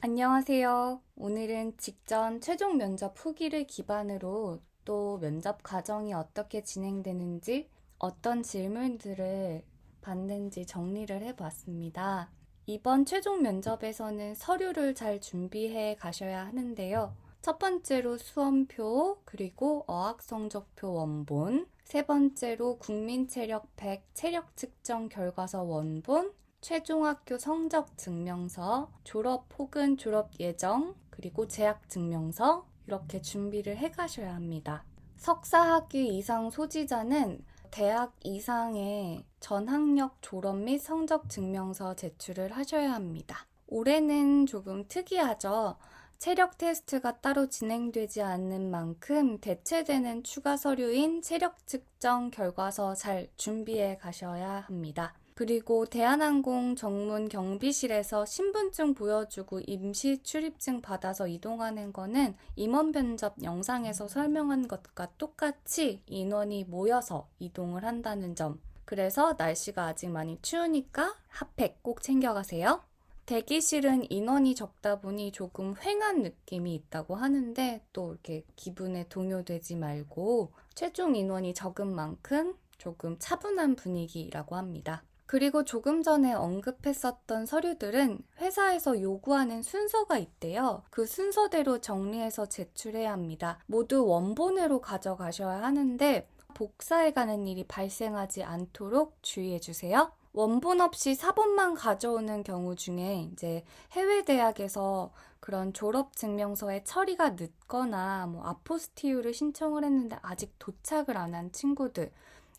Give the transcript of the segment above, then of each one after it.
안녕하세요. 오늘은 직전 최종 면접 후기를 기반으로 또 면접 과정이 어떻게 진행되는지, 어떤 질문들을 받는지 정리를 해봤습니다. 이번 최종 면접에서는 서류를 잘 준비해 가셔야 하는데요. 첫 번째로 수험표, 그리고 어학성적표 원본, 세 번째로 국민체력 100 체력 측정 결과서 원본, 최종학교 성적 증명서, 졸업 혹은 졸업 예정, 그리고 재학 증명서 이렇게 준비를 해 가셔야 합니다. 석사학위 이상 소지자는 대학 이상의 전학력 졸업 및 성적 증명서 제출을 하셔야 합니다. 올해는 조금 특이하죠. 체력 테스트가 따로 진행되지 않는 만큼 대체되는 추가 서류인 체력 측정 결과서 잘 준비해 가셔야 합니다. 그리고 대한항공 정문 경비실에서 신분증 보여주고 임시 출입증 받아서 이동하는 거는 임원 면접 영상에서 설명한 것과 똑같이 인원이 모여서 이동을 한다는 점. 그래서 날씨가 아직 많이 추우니까 핫팩 꼭 챙겨가세요. 대기실은 인원이 적다 보니 조금 휑한 느낌이 있다고 하는데 또 이렇게 기분에 동요되지 말고 최종 인원이 적은 만큼 조금 차분한 분위기라고 합니다. 그리고 조금 전에 언급했었던 서류들은 회사에서 요구하는 순서가 있대요. 그 순서대로 정리해서 제출해야 합니다. 모두 원본으로 가져가셔야 하는데 복사해 가는 일이 발생하지 않도록 주의해 주세요. 원본 없이 사본만 가져오는 경우 중에 이제 해외 대학에서 그런 졸업 증명서의 처리가 늦거나 아포스티유를 신청을 했는데 아직 도착을 안 한 친구들,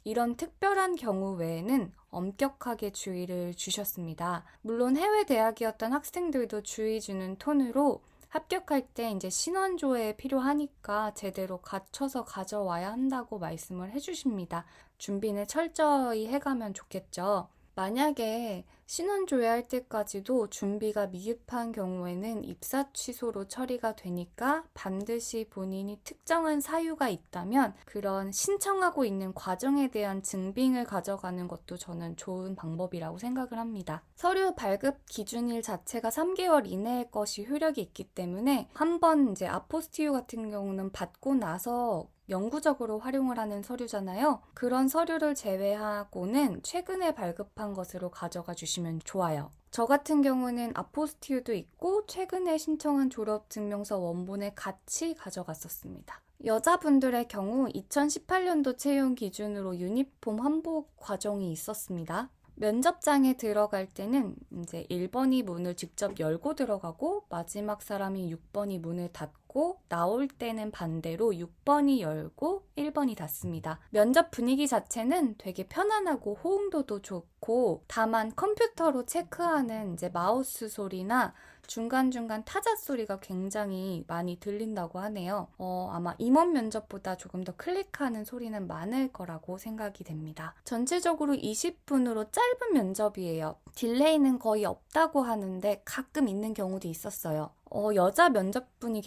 이런 특별한 경우 외에는 엄격하게 주의를 주셨습니다. 물론 해외 대학이었던 학생들도 주의 주는 톤으로 합격할 때 이제 신원조회 필요하니까 제대로 갖춰서 가져와야 한다고 말씀을 해주십니다. 준비는 철저히 해가면 좋겠죠. 만약에 신원 조회할 때까지도 준비가 미흡한 경우에는 입사 취소로 처리가 되니까 반드시 본인이 특정한 사유가 있다면 그런 신청하고 있는 과정에 대한 증빙을 가져가는 것도 저는 좋은 방법이라고 생각을 합니다. 서류 발급 기준일 자체가 3개월 이내의 것이 효력이 있기 때문에 한번 이제 아포스티유 같은 경우는 받고 나서 영구적으로 활용을 하는 서류잖아요. 그런 서류를 제외하고는 최근에 발급한 것으로 가져가 주시면 좋아요. 저 같은 경우는 아포스티유도 있고 최근에 신청한 졸업증명서 원본을 같이 가져갔었습니다. 여자분들의 경우 2018년도 채용 기준으로 유니폼 환복 과정이 있었습니다. 면접장에 들어갈 때는 이제 1번이 문을 직접 열고 들어가고 마지막 사람이 6번이 문을 닫고 나올 때는 반대로 6번이 열고 1번이 닫습니다. 면접 분위기 자체는 되게 편안하고 호응도도 좋고 다만 컴퓨터로 체크하는 이제 마우스 소리나 중간중간 타자 소리가 굉장히 많이 들린다고 하네요. 아마 임원 면접보다 조금 더 클릭하는 소리는 많을 거라고 생각이 됩니다. 전체적으로 20분으로 짧은 면접이에요. 딜레이는 거의 없다고 하는데 가끔 있는 경우도 있었어요. 여자 면접관분이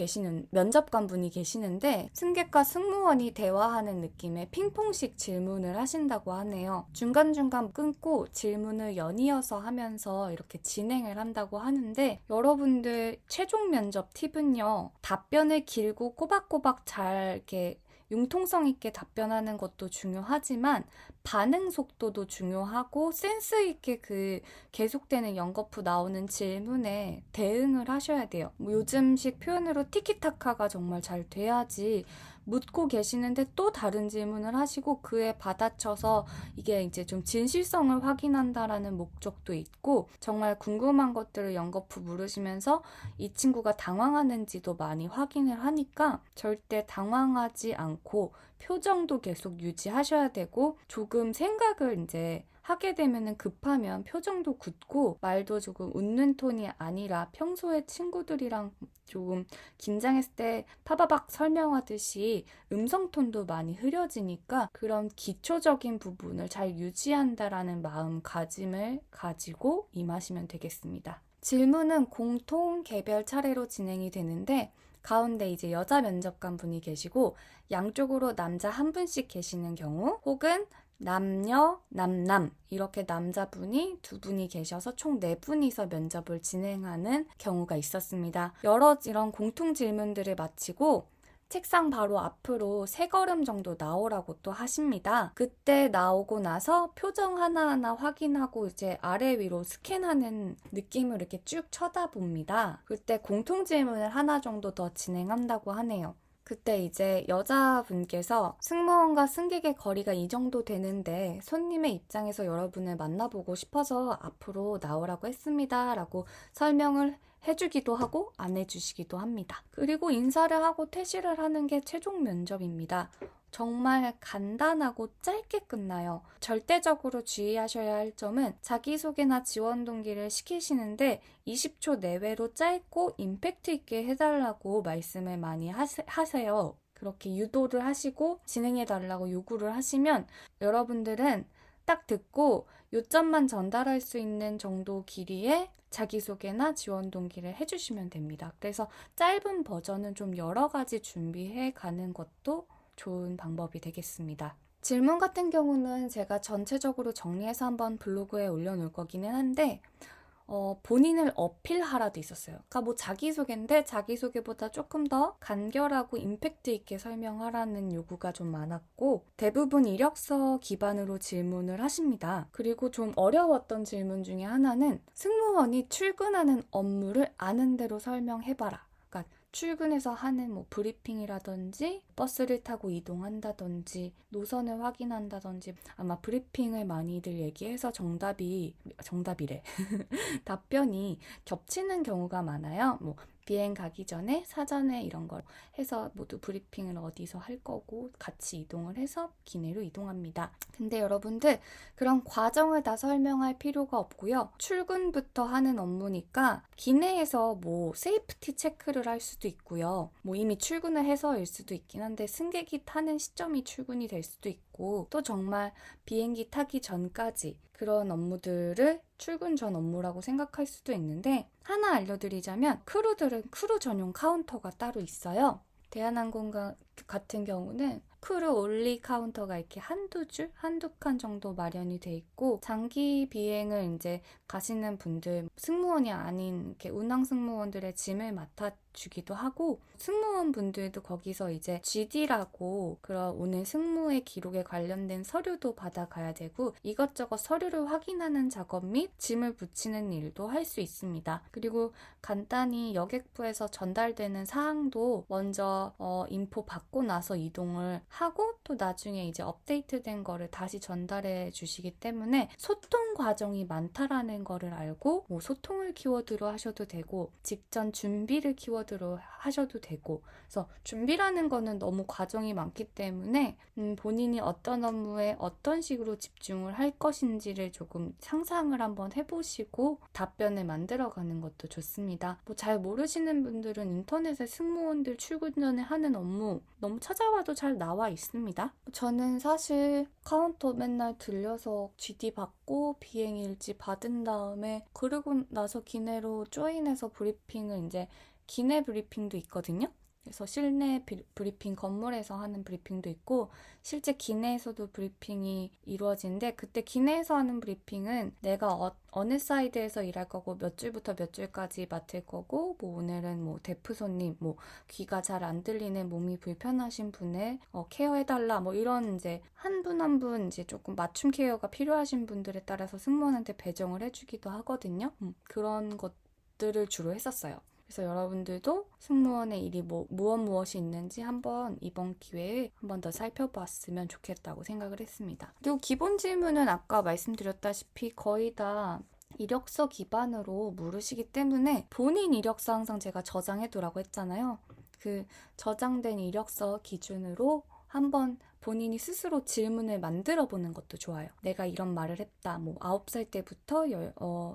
계시는데 승객과 승무원이 대화하는 느낌의 핑퐁식 질문을 하신다고 하네요. 중간중간 끊고 질문을 연이어서 하면서 이렇게 진행을 한다고 하는데 여러분들 최종 면접 팁은요. 답변을 길고 꼬박꼬박 잘 이렇게 융통성 있게 답변하는 것도 중요하지만 반응 속도도 중요하고 센스 있게 그 계속되는 연거푸 나오는 질문에 대응을 하셔야 돼요. 요즘식 표현으로 티키타카가 정말 잘 돼야지 묻고 계시는데 또 다른 질문을 하시고 그에 받아쳐서 이게 이제 좀 진실성을 확인한다라는 목적도 있고 정말 궁금한 것들을 연거푸 물으시면서 이 친구가 당황하는지도 많이 확인을 하니까 절대 당황하지 않고 표정도 계속 유지하셔야 되고 조금 생각을 이제 하게 되면은 급하면 표정도 굳고 말도 조금 웃는 톤이 아니라 평소에 친구들이랑 조금 긴장했을 때 파바박 설명하듯이 음성톤도 많이 흐려지니까 그런 기초적인 부분을 잘 유지한다라는 마음가짐을 가지고 임하시면 되겠습니다. 질문은 공통 개별 차례로 진행이 되는데 가운데 이제 여자 면접관 분이 계시고 양쪽으로 남자 한 분씩 계시는 경우 혹은 남녀, 남남 이렇게 남자분이 2분이 계셔서 총 4분이서 면접을 진행하는 경우가 있었습니다. 여러 이런 공통 질문들을 마치고 책상 바로 앞으로 3걸음 정도 나오라고 또 하십니다. 그때 나오고 나서 표정 하나하나 확인하고 이제 아래 위로 스캔하는 느낌으로 이렇게 쭉 쳐다봅니다. 그때 공통 질문을 하나 정도 더 진행한다고 하네요. 그때 이제 여자분께서 승무원과 승객의 거리가 이 정도 되는데 손님의 입장에서 여러분을 만나보고 싶어서 앞으로 나오라고 했습니다. 라고 설명을 해주기도 하고 안 해주시기도 합니다. 그리고 인사를 하고 퇴실을 하는 게 최종 면접입니다. 정말 간단하고 짧게 끝나요. 절대적으로 주의하셔야 할 점은 자기소개나 지원 동기를 시키시는데 20초 내외로 짧고 임팩트 있게 해달라고 말씀을 많이 하세요. 그렇게 유도를 하시고 진행해달라고 요구를 하시면 여러분들은 딱 듣고 요점만 전달할 수 있는 정도 길이의 자기소개나 지원 동기를 해주시면 됩니다. 그래서 짧은 버전은 좀 여러 가지 준비해 가는 것도 좋은 방법이 되겠습니다. 질문 같은 경우는 제가 전체적으로 정리해서 한번 블로그에 올려놓을 거기는 한데 본인을 어필하라도 있었어요. 그러니까 뭐 자기소개인데 자기소개보다 조금 더 간결하고 임팩트 있게 설명하라는 요구가 좀 많았고 대부분 이력서 기반으로 질문을 하십니다. 그리고 좀 어려웠던 질문 중에 하나는 승무원이 출근하는 업무를 아는 대로 설명해봐라. 그러니까 출근해서 하는 뭐 브리핑이라든지 버스를 타고 이동한다든지 노선을 확인한다든지 아마 브리핑을 많이들 얘기해서 정답이래. 답변이 겹치는 경우가 많아요. 뭐 비행 가기 전에 사전에 이런 걸 해서 모두 브리핑을 어디서 할 거고 같이 이동을 해서 기내로 이동합니다. 근데 여러분들 그런 과정을 다 설명할 필요가 없고요. 출근부터 하는 업무니까 기내에서 뭐 세이프티 체크를 할 수도 있고요. 뭐 이미 출근을 해서일 수도 있긴 한데 승객이 타는 시점이 출근이 될 수도 있고 또 정말 비행기 타기 전까지 그런 업무들을 출근 전 업무라고 생각할 수도 있는데 하나 알려드리자면 크루들은 크루 전용 카운터가 따로 있어요. 대한항공 같은 경우는 크루 올리 카운터가 이렇게 한두 칸 정도 마련이 돼 있고 장기 비행을 이제 가시는 분들 승무원이 아닌 이렇게 운항 승무원들의 짐을 맡아주기도 하고 승무원 분들도 거기서 이제 GD라고 그런 오늘 승무의 기록에 관련된 서류도 받아가야 되고 이것저것 서류를 확인하는 작업 및 짐을 붙이는 일도 할 수 있습니다. 그리고 간단히 여객부에서 전달되는 사항도 먼저 인포 받고 나서 이동을 하고 또 나중에 이제 업데이트된 거를 다시 전달해 주시기 때문에 소통 과정이 많다라는 거를 알고 뭐 소통을 키워드로 하셔도 되고 직전 준비를 키워드로 하셔도 되고 그래서 준비라는 거는 너무 과정이 많기 때문에 본인이 어떤 업무에 어떤 식으로 집중을 할 것인지를 조금 상상을 한번 해보시고 답변을 만들어가는 것도 좋습니다. 뭐 잘 모르시는 분들은 인터넷에 승무원들 출근 전에 하는 업무 너무 찾아봐도 잘 나와 있습니다. 저는 사실 카운터 맨날 들려서 GD 받고 비행일지 받은 다음에 그러고 나서 기내로 조인해서 브리핑을 이제 기내 브리핑도 있거든요. 그래서 실내 브리핑 건물에서 하는 브리핑도 있고 실제 기내에서도 브리핑이 이루어지는데 그때 기내에서 하는 브리핑은 내가 어느 사이드에서 일할 거고 몇 줄부터 몇 줄까지 맡을 거고 뭐 오늘은 뭐 대프 손님 뭐 귀가 잘 안 들리는 몸이 불편하신 분을 케어해달라 뭐 이런 이제 한 분 한 분 이제 조금 맞춤 케어가 필요하신 분들에 따라서 승무원한테 배정을 해주기도 하거든요. 그런 것들을 주로 했었어요. 그래서 여러분들도 승무원의 일이 무엇이 있는지 한번 이번 기회에 한번 더 살펴봤으면 좋겠다고 생각을 했습니다. 그리고 기본 질문은 아까 말씀드렸다시피 거의 다 이력서 기반으로 물으시기 때문에 본인 이력서 항상 제가 저장해두라고 했잖아요. 그 저장된 이력서 기준으로 한번 본인이 스스로 질문을 만들어 보는 것도 좋아요. 내가 이런 말을 했다. 뭐 9살 때부터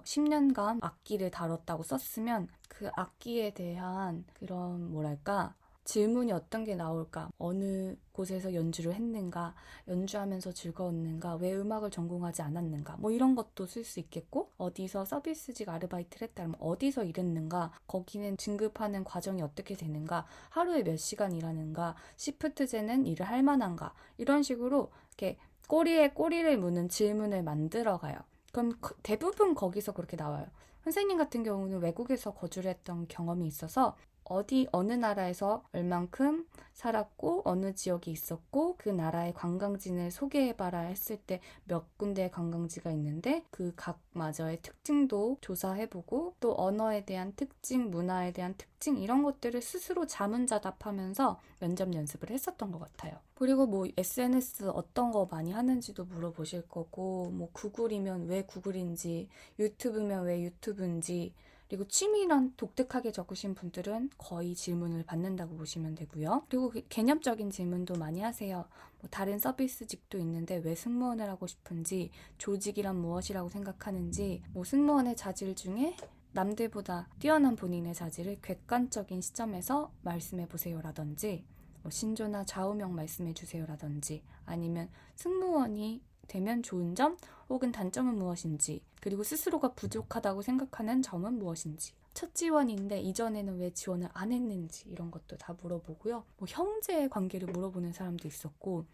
10년간 악기를 다뤘다고 썼으면 그 악기에 대한 그런 뭐랄까 질문이 어떤 게 나올까? 어느 곳에서 연주를 했는가? 연주하면서 즐거웠는가? 왜 음악을 전공하지 않았는가? 뭐 이런 것도 쓸 수 있겠고 어디서 서비스직 아르바이트를 했다면 어디서 일했는가? 거기는 진급하는 과정이 어떻게 되는가? 하루에 몇 시간 일하는가? 시프트제는 일을 할 만한가? 이런 식으로 이렇게 꼬리에 꼬리를 무는 질문을 만들어 가요. 그럼 대부분 거기서 그렇게 나와요. 선생님 같은 경우는 외국에서 거주를 했던 경험이 있어서 어느 나라에서 얼만큼 살았고 어느 지역에 있었고 그 나라의 관광지를 소개해봐라 했을 때 몇 군데의 관광지가 있는데 그 각마저의 특징도 조사해보고 또 언어에 대한 특징, 문화에 대한 특징 이런 것들을 스스로 자문자답하면서 면접 연습을 했었던 것 같아요. 그리고 뭐 SNS 어떤 거 많이 하는지도 물어보실 거고 뭐 구글이면 왜 구글인지 유튜브면 왜 유튜브인지 그리고 취미란 독특하게 적으신 분들은 거의 질문을 받는다고 보시면 되고요. 그리고 개념적인 질문도 많이 하세요. 뭐 다른 서비스직도 있는데 왜 승무원을 하고 싶은지, 조직이란 무엇이라고 생각하는지, 뭐 승무원의 자질 중에 남들보다 뛰어난 본인의 자질을 객관적인 시점에서 말씀해 보세요라든지, 뭐 신조나 좌우명 말씀해 주세요라든지, 아니면 승무원이 되면 좋은 점 혹은 단점은 무엇인지, 그리고 스스로가 부족하다고 생각하는 점은 무엇인지, 첫 지원인데 이전에는 왜 지원을 안 했는지 이런 것도 다 물어보고요. 뭐 형제 관계를 물어보는 사람도 있었고,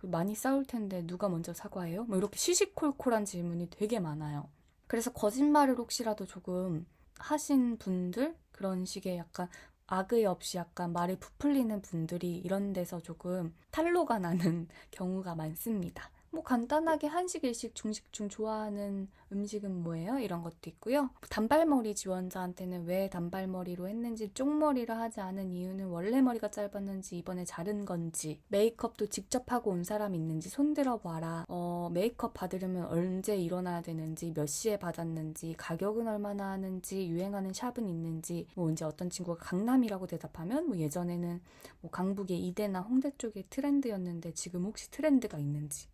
많이 싸울 텐데 누가 먼저 사과해요? 뭐 이렇게 시시콜콜한 질문이 되게 많아요. 그래서 거짓말을 혹시라도 조금 하신 분들, 그런 식의 약간 악의 없이 약간 말을 부풀리는 분들이 이런 데서 조금 탈로가 나는 경우가 많습니다. 뭐 간단하게 한식, 일식, 중식 중 좋아하는 음식은 뭐예요? 이런 것도 있고요. 단발머리 지원자한테는 왜 단발머리로 했는지, 쪽머리를 하지 않은 이유는 원래 머리가 짧았는지 이번에 자른 건지, 메이크업도 직접 하고 온 사람이 있는지 손들어 봐라. 메이크업 받으려면 언제 일어나야 되는지, 몇 시에 받았는지, 가격은 얼마나 하는지, 유행하는 샵은 있는지, 뭐 이제 어떤 친구가 강남이라고 대답하면 뭐 예전에는 뭐 강북의 이대나 홍대 쪽이 트렌드였는데 지금 혹시 트렌드가 있는지,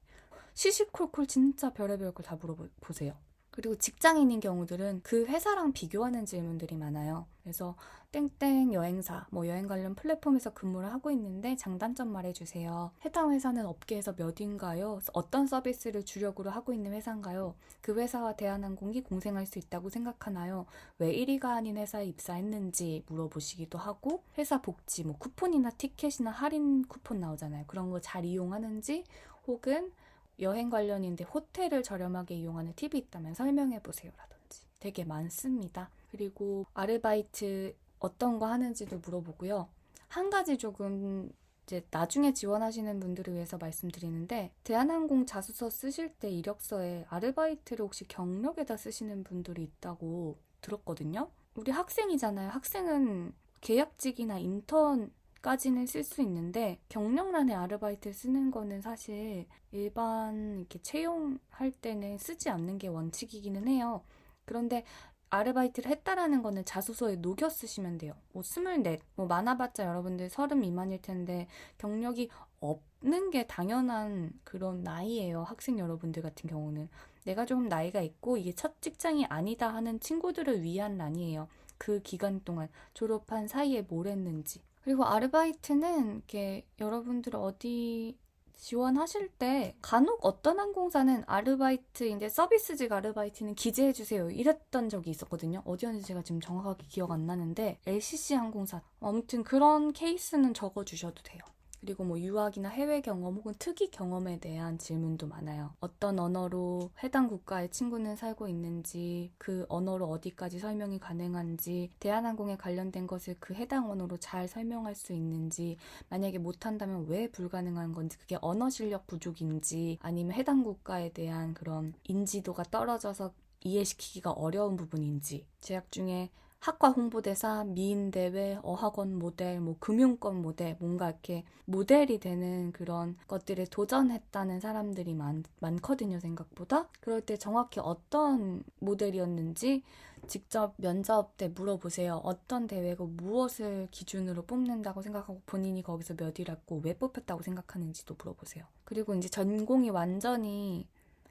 시시콜콜 진짜 별의별 걸 다 물어보세요. 그리고 직장인인 경우들은 그 회사랑 비교하는 질문들이 많아요. 그래서 땡땡 여행사, 뭐 여행 관련 플랫폼에서 근무를 하고 있는데 장단점 말해주세요. 해당 회사는 업계에서 몇인가요? 어떤 서비스를 주력으로 하고 있는 회사인가요? 그 회사와 대한항공이 공생할 수 있다고 생각하나요? 왜 1위가 아닌 회사에 입사했는지 물어보시기도 하고, 회사 복지, 뭐 쿠폰이나 티켓이나 할인 쿠폰 나오잖아요. 그런 거 잘 이용하는지, 혹은 여행 관련인데 호텔을 저렴하게 이용하는 팁이 있다면 설명해보세요 라든지 되게 많습니다. 그리고 아르바이트 어떤 거 하는지도 물어보고요. 한 가지 조금 이제 나중에 지원하시는 분들을 위해서 말씀드리는데, 대한항공 자소서 쓰실 때 이력서에 아르바이트를 혹시 경력에다 쓰시는 분들이 있다고 들었거든요. 우리 학생이잖아요. 학생은 계약직이나 인턴 까지는 쓸 수 있는데 경력란에 아르바이트 쓰는 거는 사실 일반 이렇게 채용할 때는 쓰지 않는 게 원칙이기는 해요. 그런데 아르바이트를 했다라는 거는 자소서에 녹여 쓰시면 돼요. 뭐 24, 뭐 많아봤자 여러분들 30 미만일 텐데 경력이 없는 게 당연한 그런 나이예요. 학생 여러분들 같은 경우는. 내가 조금 나이가 있고 이게 첫 직장이 아니다 하는 친구들을 위한 란이에요. 그 기간 동안 졸업한 사이에 뭘 했는지. 그리고 아르바이트는 이렇게 여러분들 어디 지원하실 때 간혹 어떤 항공사는 아르바이트인데 서비스직 아르바이트는 기재해주세요 이랬던 적이 있었거든요. 어디였는지 제가 지금 정확하게 기억 안 나는데 LCC 항공사, 아무튼 그런 케이스는 적어주셔도 돼요. 그리고 뭐 유학이나 해외 경험 혹은 특이 경험에 대한 질문도 많아요. 어떤 언어로 해당 국가의 친구는 살고 있는지, 그 언어로 어디까지 설명이 가능한지, 대한항공에 관련된 것을 그 해당 언어로 잘 설명할 수 있는지, 만약에 못한다면 왜 불가능한 건지, 그게 언어 실력 부족인지 아니면 해당 국가에 대한 그런 인지도가 떨어져서 이해시키기가 어려운 부분인지, 재학 중에 학과 홍보대사, 미인대회, 어학원 모델, 뭐 금융권 모델, 뭔가 이렇게 모델이 되는 그런 것들에 도전했다는 사람들이 많거든요, 생각보다. 그럴 때 정확히 어떤 모델이었는지 직접 면접 때 물어보세요. 어떤 대회고 무엇을 기준으로 뽑는다고 생각하고 본인이 거기서 몇 일 했고 왜 뽑혔다고 생각하는지도 물어보세요. 그리고 이제 전공이 완전히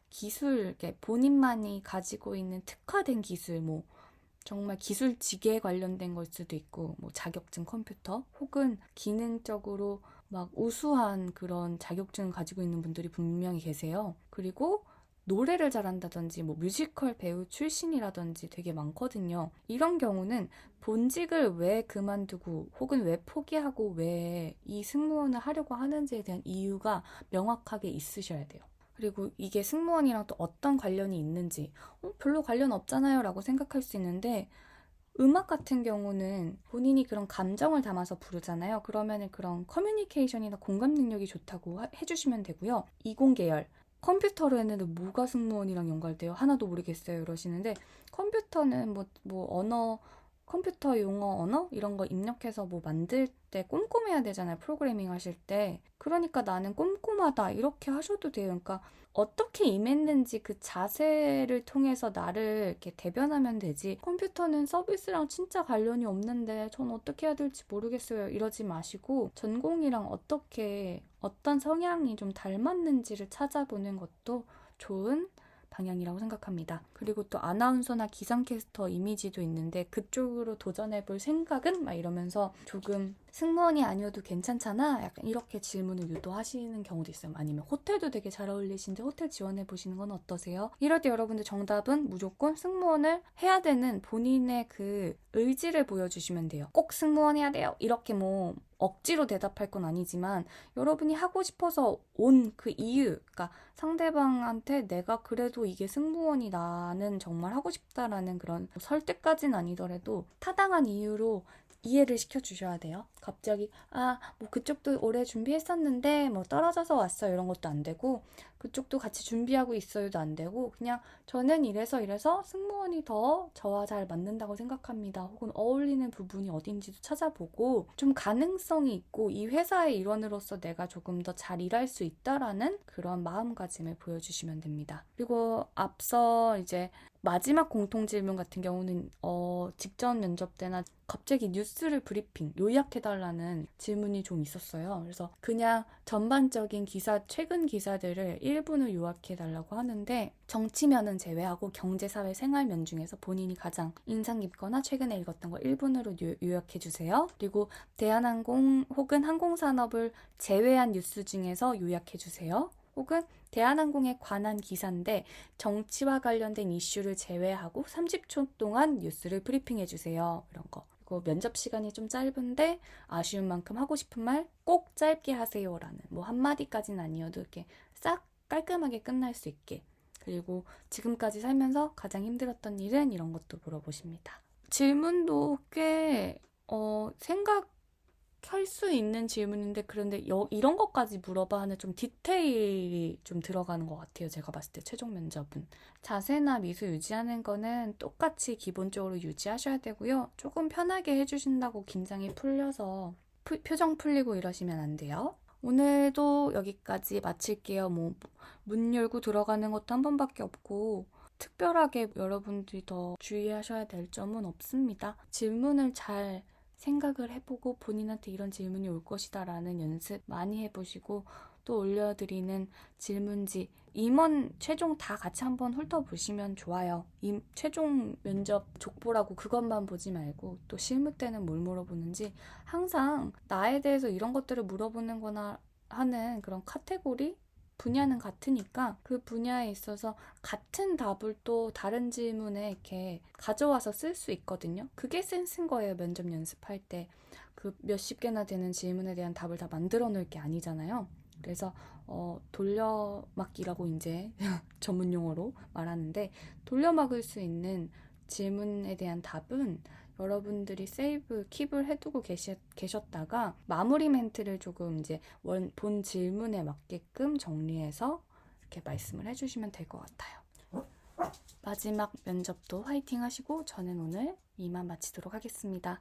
기술, 본인만이 가지고 있는 특화된 기술, 뭐 정말 기술직에 관련된 걸 수도 있고, 뭐 자격증 컴퓨터 혹은 기능적으로 막 우수한 그런 자격증을 가지고 있는 분들이 분명히 계세요. 그리고 노래를 잘한다든지 뭐 뮤지컬 배우 출신이라든지 되게 많거든요. 이런 경우는 본직을 왜 그만두고 혹은 왜 포기하고 왜 이 승무원을 하려고 하는지에 대한 이유가 명확하게 있으셔야 돼요. 그리고 이게 승무원이랑 또 어떤 관련이 있는지, 별로 관련 없잖아요 라고 생각할 수 있는데, 음악 같은 경우는 본인이 그런 감정을 담아서 부르잖아요. 그러면은 그런 커뮤니케이션이나 공감 능력이 좋다고 해주시면 되고요. 이공계열. 컴퓨터로 했는데 뭐가 승무원이랑 연관돼요? 하나도 모르겠어요. 이러시는데, 컴퓨터는 언어, 컴퓨터 용어 언어? 이런 거 입력해서 뭐 만들 때 꼼꼼해야 되잖아요. 프로그래밍 하실 때. 그러니까 나는 꼼꼼하다. 이렇게 하셔도 돼요. 그러니까 어떻게 임했는지 그 자세를 통해서 나를 이렇게 대변하면 되지. 컴퓨터는 서비스랑 진짜 관련이 없는데 전 어떻게 해야 될지 모르겠어요. 이러지 마시고 전공이랑 어떻게 어떤 성향이 좀 닮았는지를 찾아보는 것도 좋은 방향이라고 생각합니다. 그리고 또 아나운서나 기상캐스터 이미지도 있는데 그쪽으로 도전해볼 생각은? 막 이러면서 조금 승무원이 아니어도 괜찮잖아? 약간 이렇게 질문을 유도하시는 경우도 있어요. 아니면 호텔도 되게 잘 어울리신데 호텔 지원해보시는 건 어떠세요? 이럴 때 여러분들 정답은 무조건 승무원을 해야 되는 본인의 그 의지를 보여주시면 돼요. 꼭 승무원 해야 돼요. 이렇게 뭐 억지로 대답할 건 아니지만 여러분이 하고 싶어서 온 그 이유, 그러니까 상대방한테 내가 그래도 이게 승무원이 나는 정말 하고 싶다라는 그런 설득까지는 아니더라도 타당한 이유로 이해를 시켜주셔야 돼요. 갑자기 뭐 그쪽도 오래 준비했었는데 뭐 떨어져서 왔어 이런 것도 안 되고 그쪽도 같이 준비하고 있어요도 안 되고 그냥 저는 이래서 승무원이 더 저와 잘 맞는다고 생각합니다. 혹은 어울리는 부분이 어딘지도 찾아보고 좀 가능성이 있고 이 회사의 일원으로서 내가 조금 더 잘 일할 수 있다라는 그런 마음가짐을 보여주시면 됩니다. 그리고 앞서 이제 마지막 공통 질문 같은 경우는 직전 면접 때나 갑자기 뉴스를 브리핑, 요약해달라는 질문이 좀 있었어요. 그래서 그냥 전반적인 최근 기사들을 1분을 요약해달라고 하는데 정치면은 제외하고 경제사회 생활면 중에서 본인이 가장 인상 깊거나 최근에 읽었던 거 1분으로 요약해주세요. 그리고 대한항공 혹은 항공산업을 제외한 뉴스 중에서 요약해주세요. 혹은 대한항공에 관한 기사인데 정치와 관련된 이슈를 제외하고 30초 동안 뉴스를 브리핑해주세요. 이런 거. 그리고 면접 시간이 좀 짧은데 아쉬운 만큼 하고 싶은 말 꼭 짧게 하세요라는 뭐 한마디까지는 아니어도 이렇게 싹 깔끔하게 끝날 수 있게. 그리고 지금까지 살면서 가장 힘들었던 일은 이런 것도 물어보십니다. 질문도 꽤 생각할 수 있는 질문인데 그런데 이런 것까지 물어봐 하는 좀 디테일이 좀 들어가는 것 같아요. 제가 봤을 때 최종 면접은. 자세나 미소 유지하는 거는 똑같이 기본적으로 유지하셔야 되고요. 조금 편하게 해주신다고 긴장이 풀려서 표정 풀리고 이러시면 안 돼요. 오늘도 여기까지 마칠게요. 문 열고 들어가는 것도 한 번밖에 없고 특별하게 여러분들이 더 주의하셔야 될 점은 없습니다. 질문을 잘 생각을 해보고 본인한테 이런 질문이 올 것이다 라는 연습 많이 해보시고 또 올려드리는 질문지 임원 최종 다 같이 한번 훑어보시면 좋아요. 최종 면접 족보라고 그것만 보지 말고 또 실무 때는 뭘 물어보는지 항상 나에 대해서 이런 것들을 물어보는 거나 하는 그런 카테고리? 분야는 같으니까 그 분야에 있어서 같은 답을 또 다른 질문에 이렇게 가져와서 쓸 수 있거든요. 그게 센스인 거예요. 면접 연습할 때. 그 몇십 개나 되는 질문에 대한 답을 다 만들어 놓을 게 아니잖아요. 그래서 돌려막기라고 이제 전문 용어로 말하는데 돌려막을 수 있는 질문에 대한 답은 여러분들이 세이브, 킵을 해두고 계셨다가 마무리 멘트를 조금 이제 본 질문에 맞게끔 정리해서 이렇게 말씀을 해주시면 될 것 같아요. 마지막 면접도 화이팅 하시고 저는 오늘 이만 마치도록 하겠습니다.